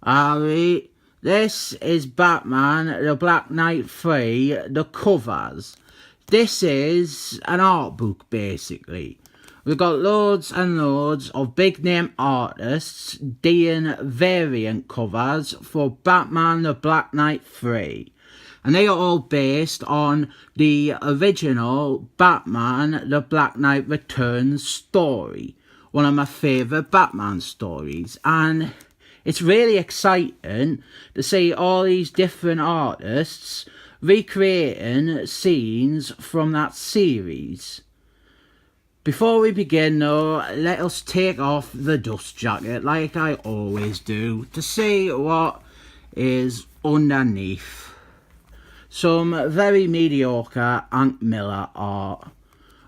Harry, this is Batman, the Black Knight 3, the covers. This is an art book, basically. We've got loads and loads of big name artists doing variant covers for Batman, the Black Knight 3. And they are all based on the original Batman, the Black Knight Returns story. One of my favourite Batman stories. And it's really exciting to see all these different artists recreating scenes from that series. Before we begin though, let us take off the dust jacket like I always do to see what is underneath. Some very mediocre Hank Miller art.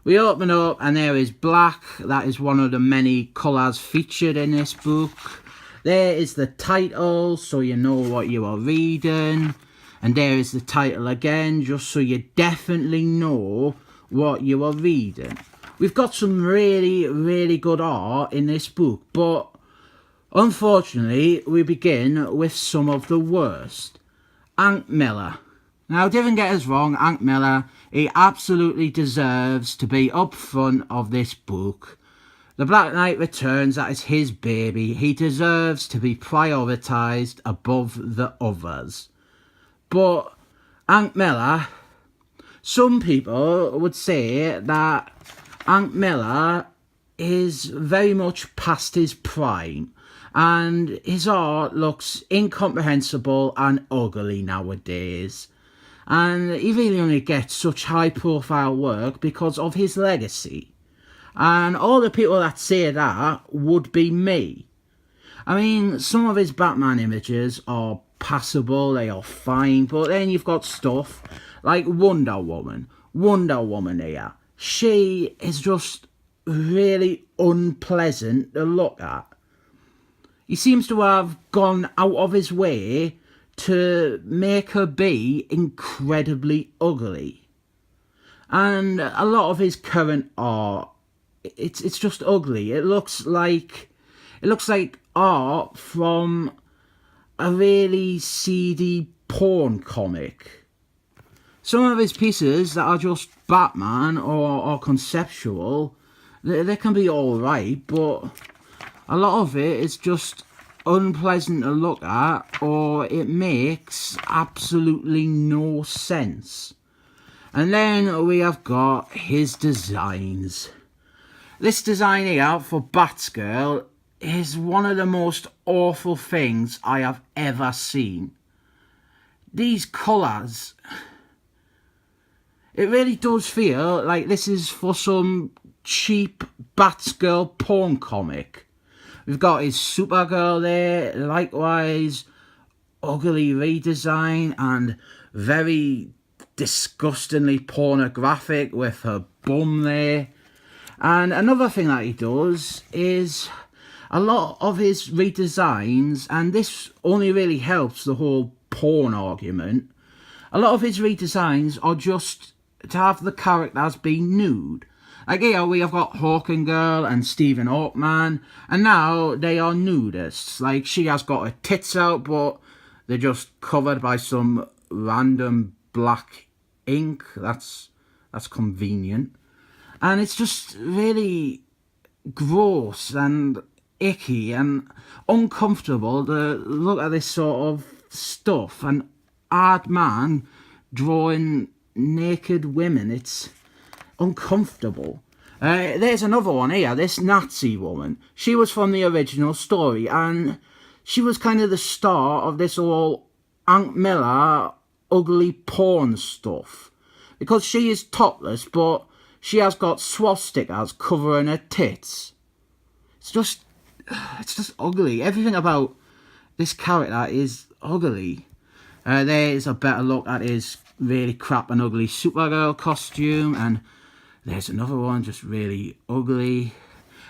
We open up and there is black. That is one of the many colours featured in this book. There is the title, so you know what you are reading. And there is the title again, just so you definitely know what you are reading. We've got some really, really good art in this book, but unfortunately, we begin with some of the worst. Hank Miller. Now, don't get us wrong, Hank Miller, he absolutely deserves to be up front of this book. The Black Knight Returns, that is his baby. He deserves to be prioritised above the others. But Hank Miller, some people would say that Hank Miller is very much past his prime. And his art looks incomprehensible and ugly nowadays. And he really only gets such high profile work because of his legacy. And all the people that say that would be me. I mean, some of his Batman images are passable, they are fine, but then you've got stuff like Wonder Woman. Wonder Woman here. She is just really unpleasant to look at. He seems to have gone out of his way to make her be incredibly ugly. And a lot of his current art, it's just ugly. It looks like art from a really seedy porn comic. Some of his pieces that are just Batman or conceptual, they can be alright, but a lot of it is just unpleasant to look at, or it makes absolutely no sense. And then we have got his designs. This design here for Batgirl is one of the most awful things I have ever seen. These colours, it really does feel like this is for some cheap Batgirl porn comic. We've got his Supergirl there, likewise ugly redesign and very disgustingly pornographic with her bum there. And another thing that he does is a lot of his redesigns, and this only really helps the whole porn argument, a lot of his redesigns are just to have the characters be nude. Like here we have got Hawking Girl and Stephen Hawkman, and now they are nudists. Like she has got her tits out, but they're just covered by some random black ink. That's convenient. And it's just really gross and icky and uncomfortable to look at this sort of stuff. An hard man drawing naked women. It's uncomfortable. There's another one here, this Nazi woman. She was from the original story, and she was kind of the star of this whole Hank Miller ugly porn stuff. Because she is topless, but she has got swastikas covering her tits. It's just ugly. Everything about this character is ugly. There's a better look at his really crap and ugly Supergirl costume, and there's another one just really ugly.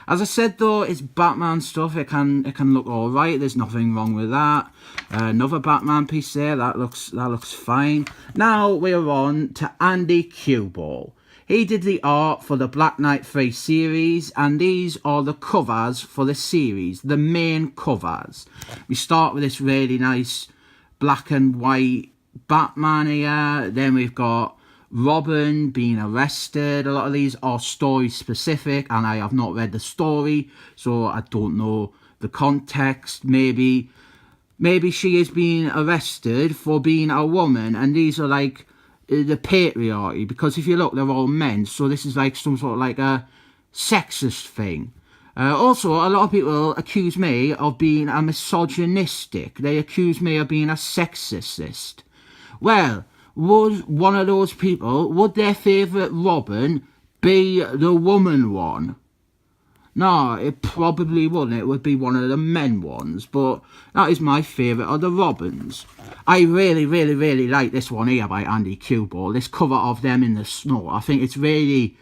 As I said though, it's Batman stuff. It can look alright. There's nothing wrong with that. Another Batman piece there. That looks fine. Now we're on to Andy Cueball. He did the art for the Black Knight 3 series, and these are the covers for the series, the main covers. We start with this really nice black and white Batman here. Then we've got Robin being arrested. A lot of these are story specific, and I have not read the story, so I don't know the context. Maybe she is being arrested for being a woman, and these are like the patriarchy, because if you look, they're all men, so this is like some sort of like a sexist thing. Also, a lot of people accuse me of being a misogynistic. They accuse me of being a sexist. Well, would one of those people, would their favourite Robin be the woman one? No, it probably wouldn't. It would be one of the men ones, but that is my favourite of the Robins. I really, really, really like this one here by Andy Kubel, this cover of them in the snow. I think it's really,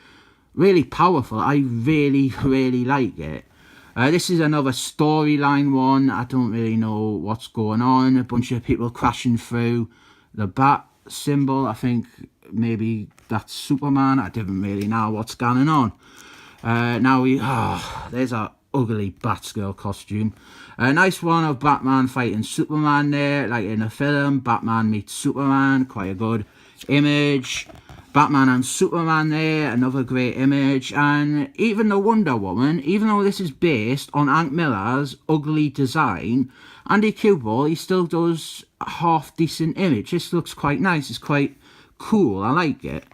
really powerful. I really, really like it. This is another storyline one. I don't really know what's going on. A bunch of people crashing through the bat symbol. I think maybe that's Superman. I didn't really know what's going on. Now there's our ugly Batgirl costume. A nice one of Batman fighting Superman there, like in the film, Batman meets Superman, quite a good image. Batman and Superman there, another great image. And even the Wonder Woman, even though this is based on Hank Miller's ugly design, Andy Kubel, he still does a half decent image. This looks quite nice, it's quite cool, I like it.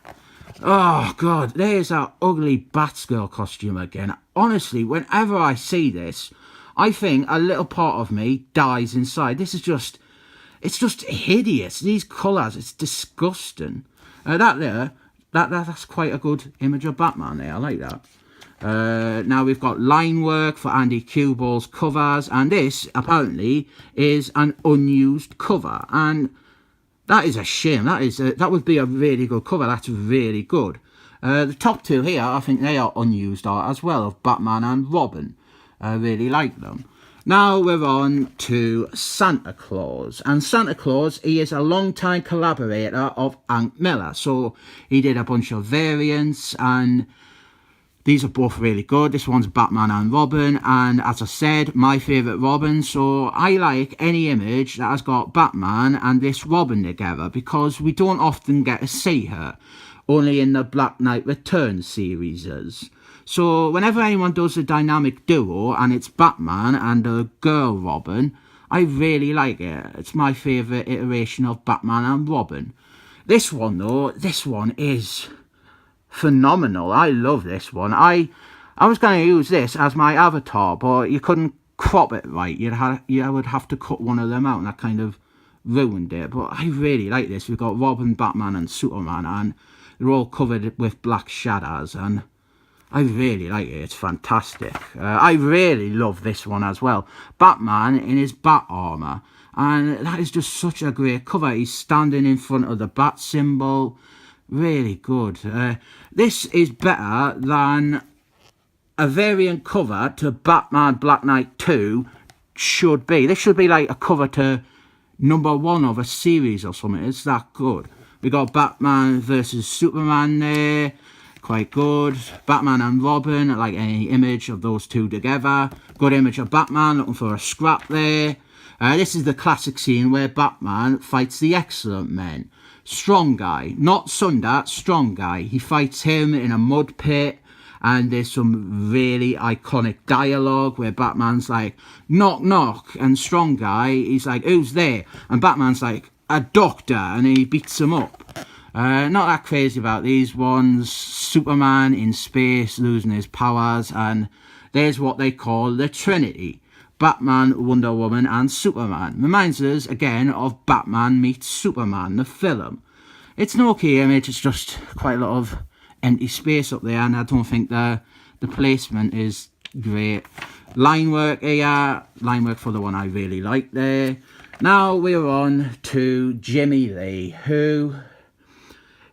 Oh god, there's that ugly Batgirl costume again. Honestly, whenever I see this, I think a little part of me dies inside. This is just, it's just hideous. These colours, it's disgusting. That's quite a good image of Batman there. I like that. Now we've got line work for Andy Kubel's covers, and this apparently is an unused cover, and that is a shame. That would be a really good cover. That's really good. The top two here, I think they are unused art as well, of Batman and Robin. I really like them. Now we're on to Santa Claus. And Santa Claus, he is a long-time collaborator of Hank Miller. So he did a bunch of variants, and these are both really good. This one's Batman and Robin, and as I said, my favourite Robin. So I like any image that has got Batman and this Robin together, because we don't often get to see her, only in the Black Knight Returns series. So whenever anyone does a dynamic duo and it's Batman and a girl Robin, I really like it. It's my favourite iteration of Batman and Robin. This one though, this one is phenomenal. I love this one. I was going to use this as my avatar, but you couldn't crop it right. You would have to cut one of them out, and that kind of ruined it. But I really like this. We've got Robin, Batman and Superman, and they're all covered with black shadows, and I really like it. It's fantastic. I really love this one as well. Batman in his bat armour, and that is just such a great cover. He's standing in front of the bat symbol. Really good. This is better than a variant cover to Batman Black Knight 2 should be. This should be like a cover to #1 of a series or something. It's that good. We got Batman versus Superman there. Quite good. Batman and Robin, I like any image of those two together. Good image of Batman looking for a scrap there. This is the classic scene where Batman fights the Excellent Men. Strong Guy, not Sunder, Strong Guy. He fights him in a mud pit, and there's some really iconic dialogue where Batman's like, knock, knock, and Strong Guy, he's like, who's there? And Batman's like, a doctor, and he beats him up. Not that crazy about these ones. Superman in space losing his powers, and there's what they call the Trinity. Batman, Wonder Woman and Superman. Reminds us again of Batman meets Superman, the film. It's an okay image, it's just quite a lot of empty space up there, and I don't think the placement is great. Line work here, line work for the one I really like there. Now we're on to Jimmy Lee, who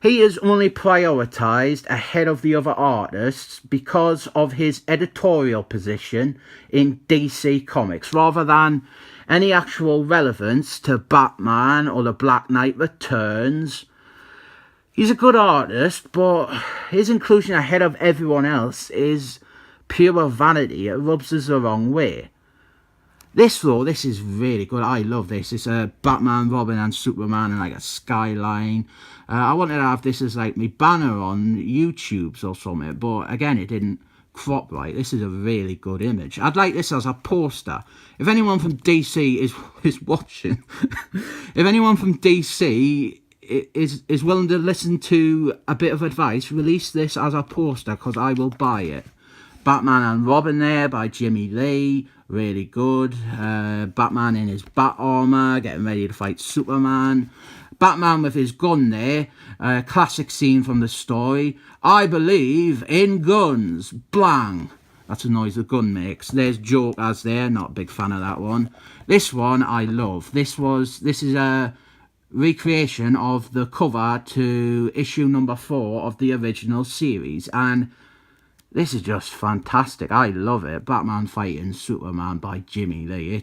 he is only prioritised ahead of the other artists because of his editorial position in DC Comics, rather than any actual relevance to Batman or the Black Knight Returns. He's a good artist, but his inclusion ahead of everyone else is pure vanity. It rubs us the wrong way. This though, this is really good. I love this. It's a Batman, Robin and Superman and like a skyline. I wanted to have this as like my banner on YouTube's or something, but again it didn't crop right. This is a really good image. I'd like this as a poster. If anyone from DC is watching, if anyone from DC is willing to listen to a bit of advice, release this as a poster because I will buy it. Batman and Robin there by Jimmy Lee, really good. Batman in his bat armour, getting ready to fight Superman. Batman with his gun there, classic scene from the story. I believe in guns, blang. That's a noise the gun makes. There's Joker's there, not a big fan of that one. This one I love. This is a recreation of the cover to issue number 4 of the original series, and this is just fantastic. I love it. Batman fighting Superman by Jimmy Lee.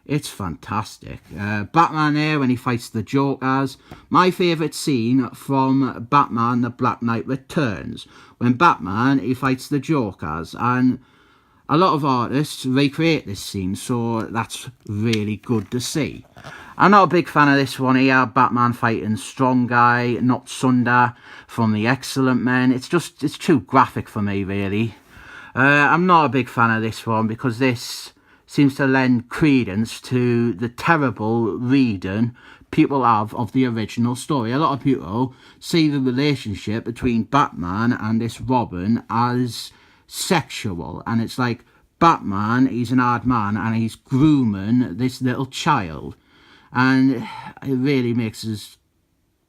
It's fantastic. Batman there when he fights the Jokers. My favourite scene from Batman The Black Knight Returns, when Batman he fights the Jokers, and a lot of artists recreate this scene, so that's really good to see. I'm not a big fan of this one here, Batman fighting Strong Guy, not Sunder from The Excellent Men. It's too graphic for me, really. I'm not a big fan of this one because this seems to lend credence to the terrible reading people have of the original story. A lot of people see the relationship between Batman and this Robin as sexual, and it's like Batman, he's an hard man and he's grooming this little child, and it really makes us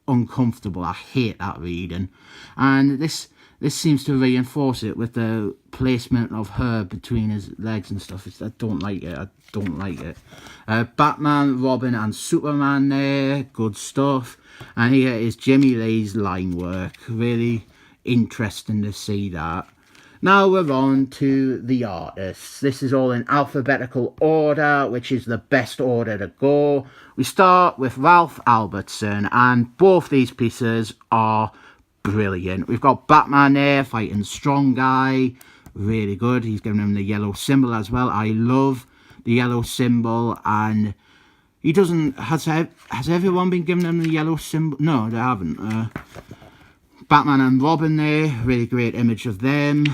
uncomfortable. I hate that reading, and this seems to reinforce it with the placement of her between his legs and stuff. I don't like it. Batman, Robin and Superman there, good stuff. And here is Jimmy Lee's line work, really interesting to see that. Now we're on to the artists. This is all in alphabetical order, which is the best order to go. We start with Ralph Albertson, and both these pieces are brilliant. We've got Batman there fighting Strong Guy, really good. He's giving him the yellow symbol as well. I love the yellow symbol, and he doesn't... Has everyone been giving him the yellow symbol? No, they haven't. Batman and Robin there, really great image of them.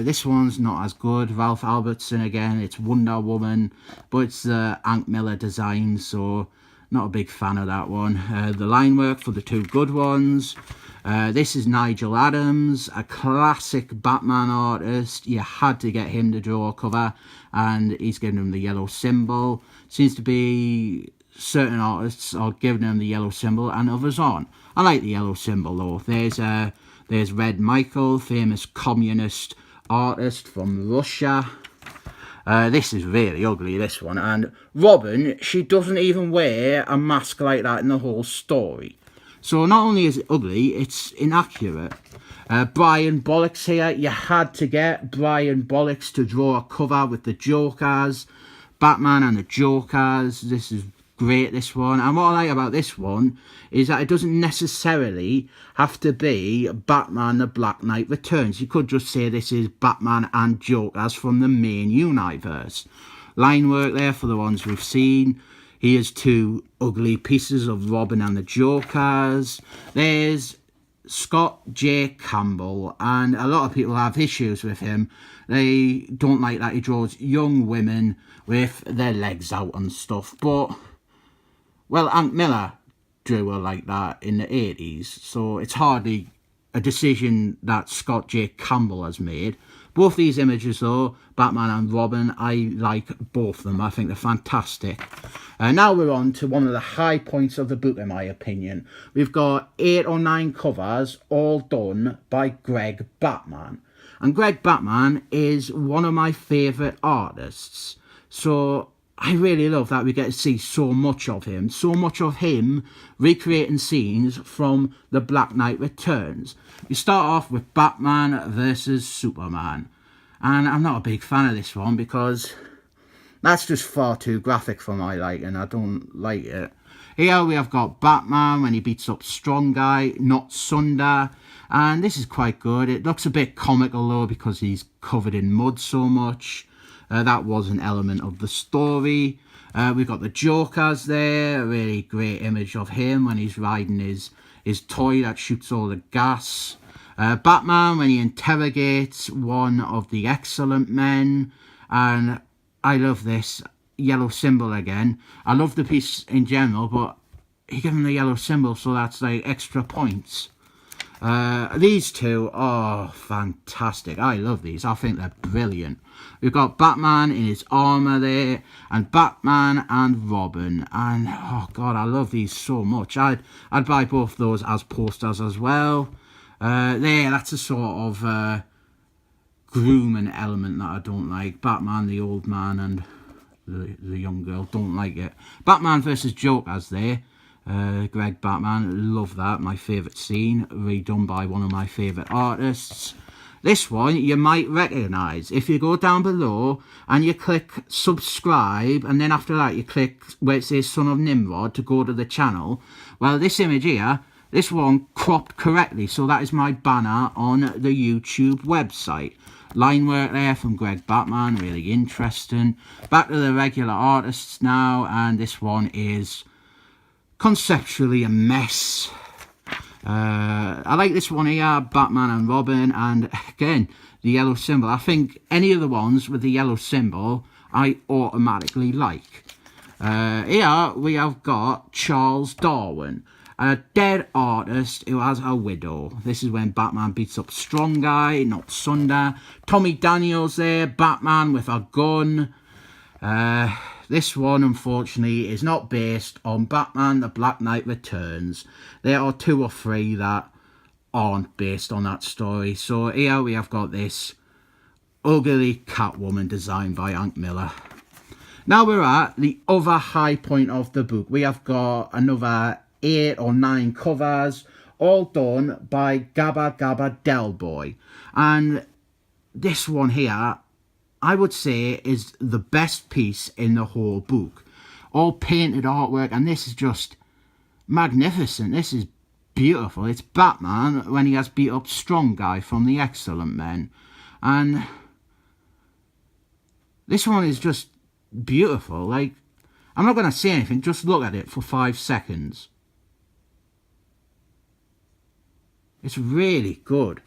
This one's not as good. Ralph Albertson again, it's Wonder Woman, but it's the Hank Miller design, so not a big fan of that one. The line work for the two good ones. This is Nigel Adams, a classic Batman artist. You had to get him to draw a cover, and he's giving him the yellow symbol. Seems to be certain artists are giving him the yellow symbol and others aren't. I like the yellow symbol though. There's Red Michael, famous communist artist from Russia. This is really ugly, this one. And Robin, she doesn't even wear a mask like that in the whole story. So not only is it ugly, it's inaccurate. Brian Bollocks here. You had to get Brian Bollocks to draw a cover with the Jokers. Batman and the Jokers. This is great, this one. And what I like about this one is that it doesn't necessarily have to be Batman The Black Knight Returns. You could just say this is Batman and Jokers from the main universe. Line work there for the ones we've seen. Here's two ugly pieces of Robin and the Jokers. There's Scott J. Campbell, and a lot of people have issues with him. They don't like that he draws young women with their legs out and stuff, but well, Hank Miller drew her like that in the 80s, so it's hardly a decision that Scott J. Campbell has made. Both these images though, Batman and Robin, I like both of them. I think they're fantastic. Now we're on to one of the high points of the book, in my opinion. We've got 8 or 9 covers, all done by Greg Batman. And Greg Batman is one of my favourite artists. So I really love that we get to see so much of him recreating scenes from The Black Knight Returns. We start off with Batman versus Superman, and I'm not a big fan of this one because That's just far too graphic for my liking. I don't like it. Here we have got Batman when he beats up Strong Guy, not Sunder. And this is quite good. It looks a bit comical though because he's covered in mud so much. That was an element of the story. We've got the Jokers there. A really great image of him when he's riding his toy that shoots all the gas. Batman when he interrogates one of the excellent men. And I love this yellow symbol again. I love the piece in general, but he gave him the yellow symbol, so that's like extra points. These two are fantastic. I love these. I think they're brilliant. We've got Batman in his armour there, and Batman and Robin. And oh god, I love these so much. I'd buy both those as posters as well. That's a sort of grooming element that I don't like. Batman, the old man, and the young girl, don't like it. Batman versus Jokers there. Greg Batman, love that. My favourite scene, redone by one of my favourite artists. This one you might recognise. If you go down below and you click subscribe, and then after that you click where it says Son of Nimrod to go to the channel. Well, this image here, this one cropped correctly, so that is my banner on the YouTube website. Line work there from Greg Batman, really interesting. Back to the regular artists now, and this one is conceptually a mess. I like this one here, Batman and Robin, and again, the yellow symbol. I think any of the ones with the yellow symbol I automatically like. Here we have got Charles Darwin, a dead artist who has a widow. This is when Batman beats up Strong Guy, not Sunder. Tommy Daniels there, Batman with a gun. This one, unfortunately, is not based on Batman The Black Knight Returns. There are 2 or 3 that aren't based on that story. So here we have got this ugly Catwoman designed by Hank Miller. Now we're at the other high point of the book. We have got another 8 or 9 covers, all done by Gabba Gabba Del Boy. And this one here, I would say, is the best piece in the whole book. All painted artwork, and this is just magnificent. This is beautiful. It's Batman when he has beat up Strong Guy from the Excellent Men. And this one is just beautiful. Like, I'm not going to say anything, just look at it for 5 seconds. It's really good.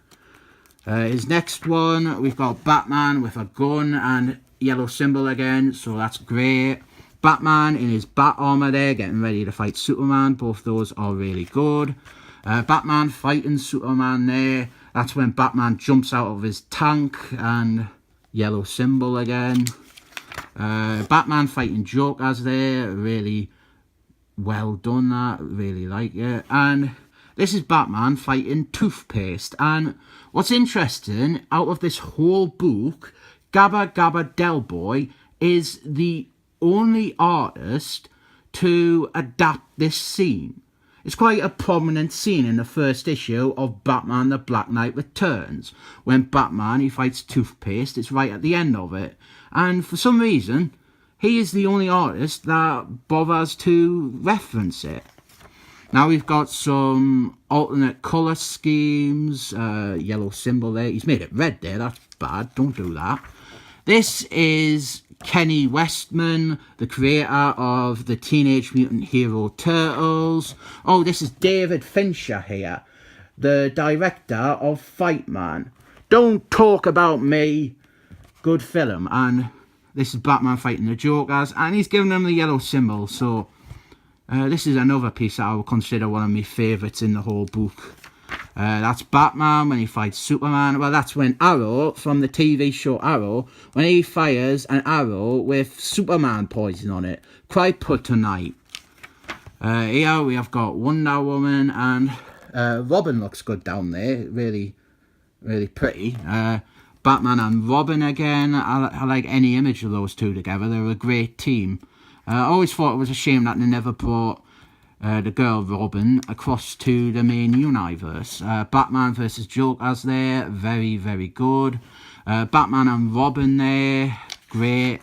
His next one, we've got Batman with a gun and yellow symbol again, so that's great. Batman in his bat armour there, getting ready to fight Superman. Both those are really good. Batman fighting Superman there. That's when Batman jumps out of his tank, and yellow symbol again. Batman fighting Jokers there, really well done that, really like it. And this is Batman fighting Toothpaste. And what's interesting, out of this whole book, Gabba Gabba Del Boy is the only artist to adapt this scene. It's quite a prominent scene in the first issue of Batman The Black Knight Returns. When Batman, he fights Toothpaste, it's right at the end of it. And for some reason, he is the only artist that bothers to reference it. Now we've got some alternate colour schemes, yellow symbol there. He's made it red there, that's bad, don't do that. This is Kenny Westman, the creator of the Teenage Mutant Hero Turtles. Oh, this is David Fincher here, the director of Fight Man. Don't talk about me. Good film. And this is Batman fighting the Jokers, and he's giving them the yellow symbol, so this is another piece that I would consider one of my favourites in the whole book. That's Batman when he fights Superman. Well, that's when Arrow, from the TV show Arrow, when he fires an arrow with Superman poison on it. Cry Kryptonite. Here we have got Wonder Woman, and Robin looks good down there. Really, really pretty. Batman and Robin again. I like any image of those two together. They're a great team. I always thought it was a shame that they never brought the girl Robin across to the main universe. Batman versus Jokers there, very, very good. Batman and Robin there, great.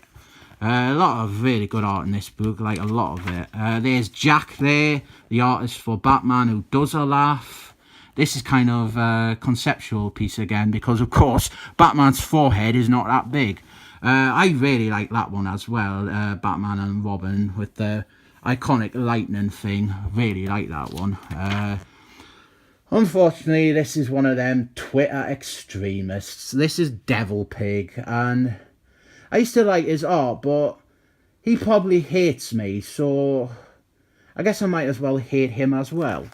A lot of really good art in this book, like a lot of it. There's Jack there, the artist for Batman, who does a laugh. This is kind of a conceptual piece again, because of course Batman's forehead is not that big. I really like that one as well, Batman and Robin with the iconic lightning thing. Really like that one. Unfortunately, this is one of them Twitter extremists. This is Devil Pig, and I used to like his art, but he probably hates me, so I guess I might as well hate him as well.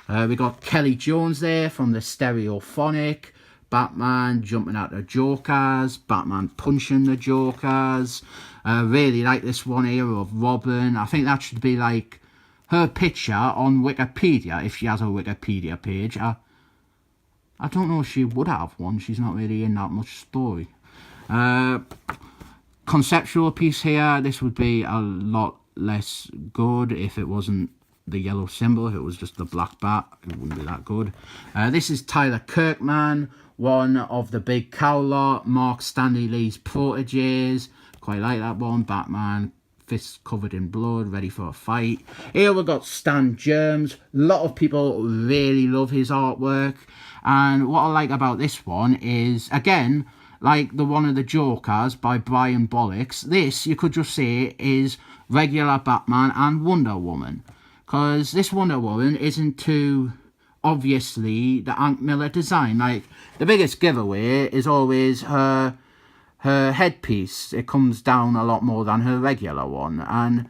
We got Kelly Jones there from the Stereophonic, Batman jumping at the Jokers, Batman punching the Jokers. Really like this one here of Robin. I think that should be like her picture on Wikipedia, if she has a Wikipedia page. I don't know if she would have one. She's not really in that much story. Conceptual piece here. This would be a lot less good if it wasn't the yellow symbol. If it was just the black bat, it wouldn't be that good. This is Tyler Kirkman, one of the big cow lot, Mark Stanley Lee's proteges. Quite like that one. Batman, fists covered in blood, ready for a fight. Here we've got Stan Germs. A lot of people really love his artwork, and what I like about this one is, again, like the one of the Jokers by Brian Bollocks, this you could just say is regular Batman and Wonder Woman, because this Wonder Woman isn't too obviously the Hank Miller design. Like, the biggest giveaway is always her headpiece. It comes down a lot more than her regular one, and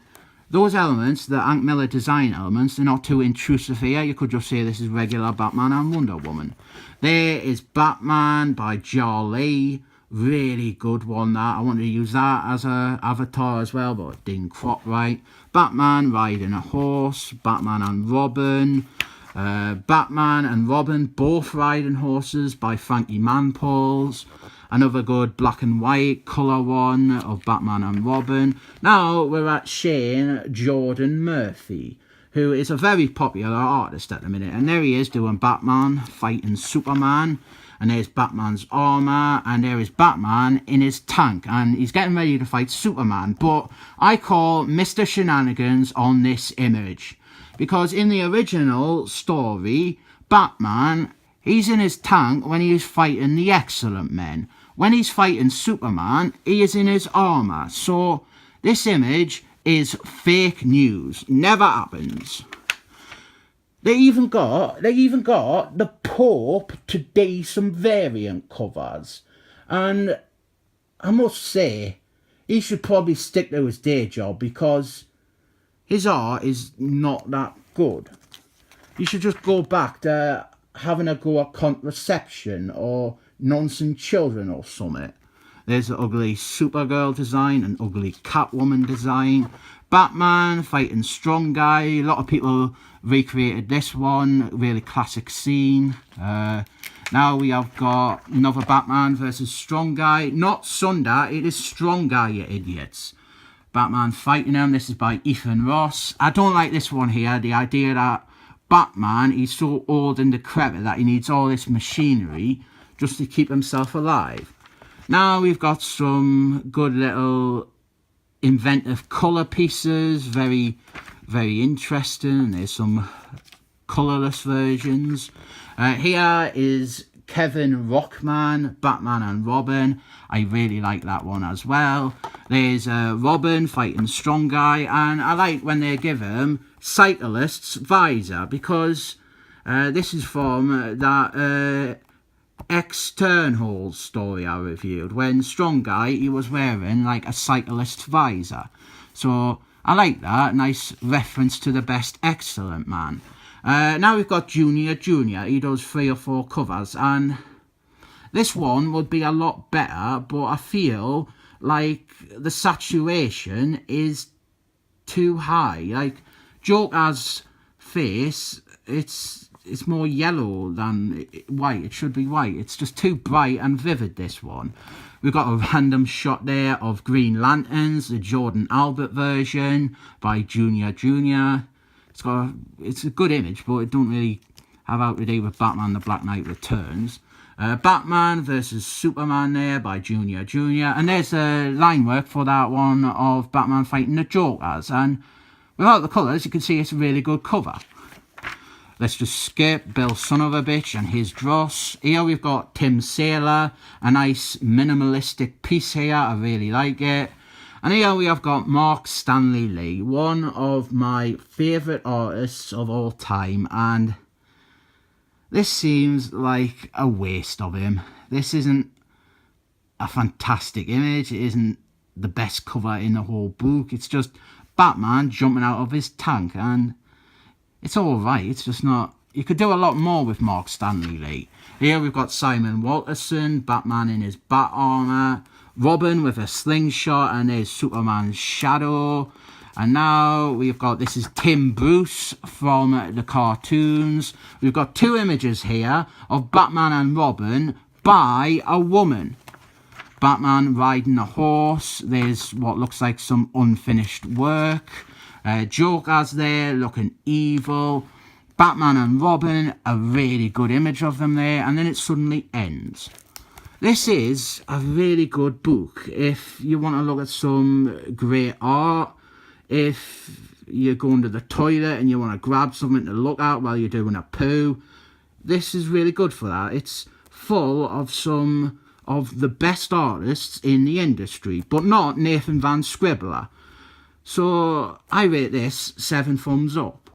those elements, the Hank Miller design elements, they're not too intrusive here. You could just say this is regular Batman and Wonder Woman. There is Batman by Jarlee. Really good one, that. I wanted to use that as a avatar as well, but it didn't crop right. Batman riding a horse. Batman and Robin. Batman and Robin both riding horses by Frankie Manples. Another good black and white colour one of Batman and Robin. Now we're at Shane Jordan Murphy, who is a very popular artist at the minute. And there he is doing Batman fighting Superman. And there's Batman's armour, and there is Batman in his tank, and he's getting ready to fight Superman. But I call Mr. Shenanigans on this image, because in the original story, Batman, he's in his tank when he's fighting the Excellent Men. When he's fighting Superman, he is in his armour. So this image is fake news. Never happens. They even got the Pope to do some variant covers, and I must say he should probably stick to his day job, because his art is not that good. You should just go back to having a go at contraception or nonsense children or something. There's the ugly Supergirl design, an ugly Catwoman design. Batman fighting Strong Guy. A lot of people recreated this one. Really classic scene. Now we have got another Batman versus Strong Guy. Not Sunder, it is Strong Guy, you idiots. Batman fighting him. This is by Ethan Ross. I don't like this one here. The idea that Batman, he's so old and decrepit that he needs all this machinery just to keep himself alive. Now we've got some good little inventive colour pieces, very, very interesting. There's some colourless versions. Here is Kevin Rockman, Batman and Robin. I really like that one as well. There's Robin fighting Strong Guy, and I like when they give him cyclist's visor, because this is from that External story I reviewed, when Strong Guy, he was wearing like a cyclist visor. So I like that. Nice reference to the best Excellent Man. Now we've got Junior. He does 3 or 4 covers, and this one would be a lot better, but I feel like the saturation is too high. Like, Joker's face, it's more yellow than white. It should be white. It's just too bright and vivid, this one. We've got a random shot there of Green Lanterns, the Jordan Albert version by Junior. It's a good image, but it don't really have out to do with Batman the Black Knight Returns. Batman versus Superman there by Junior. And there's a line work for that one of Batman fighting the Jokers. And without the colours, you can see it's a really good cover. Let's just skip Bill Son of a Bitch and his dross. Here we've got Tim Saylor, a nice minimalistic piece here. I really like it. And here we have got Mark Stanley Lee, one of my favourite artists of all time. And this seems like a waste of him. This isn't a fantastic image. It isn't the best cover in the whole book. It's just Batman jumping out of his tank. And it's alright. It's just not... You could do a lot more with Mark Stanley Lee. Here we've got Simon Walterson, Batman in his bat armour. Robin with a slingshot, and there's Superman's shadow. And now we've got, this is Tim Bruce from the cartoons. We've got two images here of Batman and Robin by a woman. Batman riding a horse. There's what looks like some unfinished work. Joker's there looking evil. Batman and Robin, a really good image of them there. And then it suddenly ends. This is a really good book if you want to look at some great art. If you're going to the toilet and you want to grab something to look at while you're doing a poo, this is really good for that. It's full of some of the best artists in the industry, but not Nathan Van Scribbler. So I rate this 7 thumbs up.